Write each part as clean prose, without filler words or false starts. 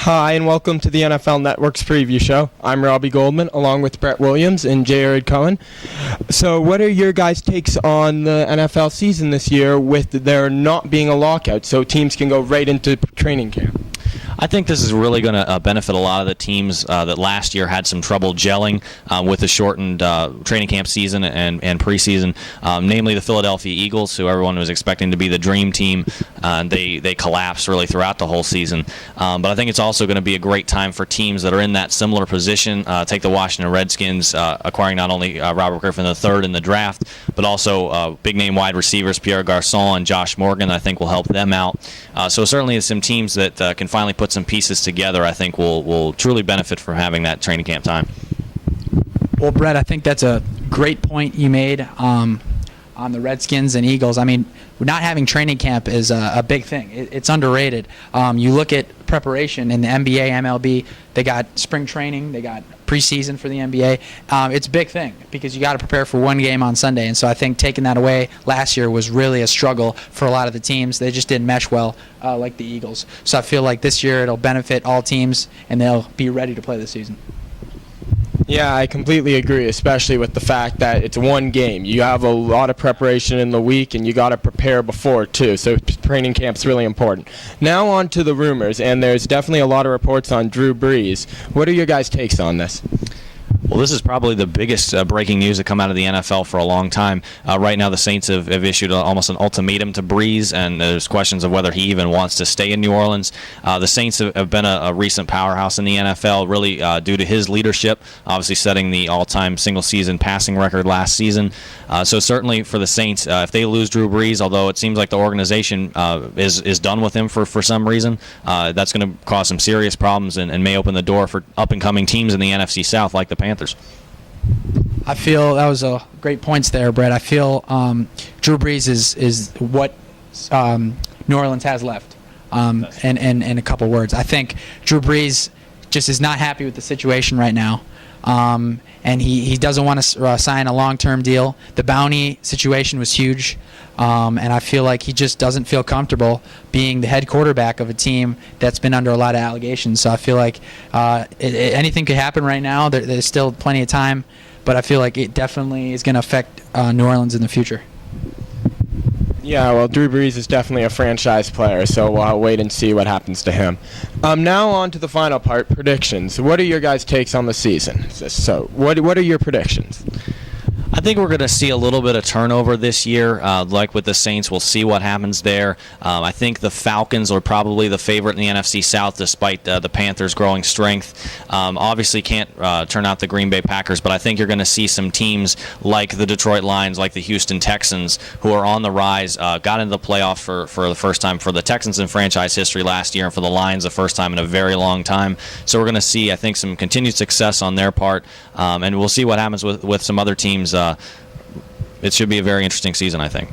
Hi, and welcome to the NFL Network's preview show. I'm Robbie Goldman, along with Brett Williams and Jared Cohen. So what are your guys' takes on the NFL season this year with there not being a lockout, so teams can go right into training camp? I think this is really going to benefit a lot of the teams that last year had some trouble gelling with the shortened training camp season and preseason, namely the Philadelphia Eagles, who everyone was expecting to be the dream team. They collapsed really throughout the whole season. But I think it's also going to be a great time for teams that are in that similar position. Take the Washington Redskins, acquiring not only Robert Griffin III in the draft, but also big-name wide receivers Pierre Garçon and Josh Morgan. I think will help them out. So certainly some teams that can finally put some pieces together, I think will truly benefit from having that training camp time. Well, Brett, I think that's a great point you made on the Redskins and Eagles. I mean, not having training camp is a big thing. It's underrated. You look at preparation in the NBA, MLB, they got spring training, they got preseason for the NBA. It's a big thing because you got to prepare for one game on Sunday. And so I think taking that away last year was really a struggle for a lot of the teams. They just didn't mesh well like the Eagles. So I feel like this year it'll benefit all teams and they'll be ready to play the season. Yeah, I completely agree, especially with the fact that it's one game. You have a lot of preparation in the week, and you got to prepare before, too, so training camp's really important. Now on to the rumors, and there's definitely a lot of reports on Drew Brees. What are your guys' takes on this? Well, this is probably the biggest breaking news to come out of the NFL for a long time. Right now, the Saints have issued almost an ultimatum to Brees, and there's questions of whether he even wants to stay in New Orleans. The Saints have been a recent powerhouse in the NFL, really due to his leadership, obviously setting the all-time single-season passing record last season. So certainly for the Saints, if they lose Drew Brees, although it seems like the organization is done with him for some reason, that's going to cause some serious problems and may open the door for up-and-coming teams in the NFC South like the Panthers. I feel that was a great points there, Brett. I feel Drew Brees is what New Orleans has left. In a couple words, I think Drew Brees just is not happy with the situation right now, and he doesn't want to sign a long-term deal. The bounty situation was huge, and I feel like he just doesn't feel comfortable being the head quarterback of a team that's been under a lot of allegations. So I feel like anything could happen right now. There's still plenty of time, but I feel like it definitely is going to affect New Orleans in the future. Yeah, well, Drew Brees is definitely a franchise player, so we'll wait and see what happens to him. Now on to the final part, predictions. What are your guys' takes on the season? So, what are your predictions? I think we're going to see a little bit of turnover this year. Like with the Saints, we'll see what happens there. I think the Falcons are probably the favorite in the NFC South, despite the Panthers' growing strength. Obviously can't turn out the Green Bay Packers, but I think you're going to see some teams like the Detroit Lions, like the Houston Texans, who are on the rise, got into the playoffs for the first time for the Texans in franchise history last year, and for the Lions the first time in a very long time. So we're going to see, I think, some continued success on their part, and we'll see what happens with some other teams. It should be a very interesting season, I think.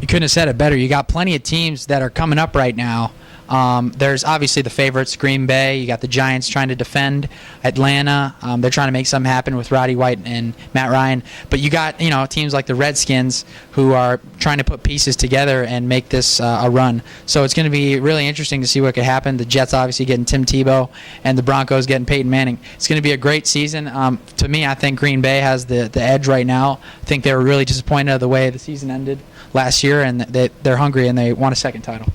You couldn't have said it better. You got plenty of teams that are coming up right now. There's obviously the favorites, Green Bay. You got the Giants trying to defend Atlanta. They're trying to make something happen with Roddy White and Matt Ryan. But you got teams like the Redskins who are trying to put pieces together and make this a run. So it's going to be really interesting to see what could happen. The Jets obviously getting Tim Tebow, and the Broncos getting Peyton Manning. It's going to be a great season. To me, I think Green Bay has the edge right now. I think they were really disappointed of the way the season ended last year, and they're hungry and they want a second title.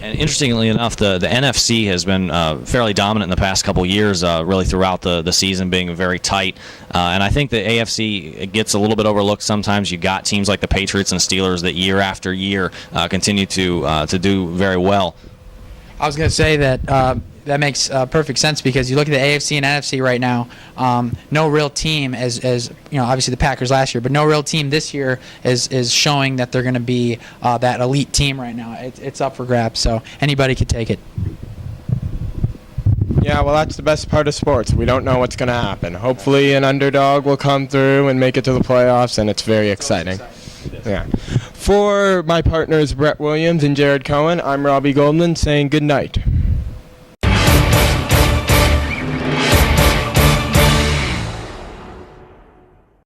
And interestingly enough, the NFC has been fairly dominant in the past couple years, really throughout the season, being very tight. And I think the AFC gets a little bit overlooked sometimes. You got teams like the Patriots and Steelers that year after year continue to do very well. I was going to say that makes perfect sense because you look at the AFC and NFC right now. No real team, as obviously the Packers last year, but no real team this year is showing that they're going to be that elite team right now. It's up for grabs, so anybody could take it. Yeah, well, that's the best part of sports. We don't know what's going to happen. Hopefully an underdog will come through and make it to the playoffs, and it's very exciting. Yeah. For my partners Brett Williams and Jared Cohen, I'm Robbie Goldman saying good night.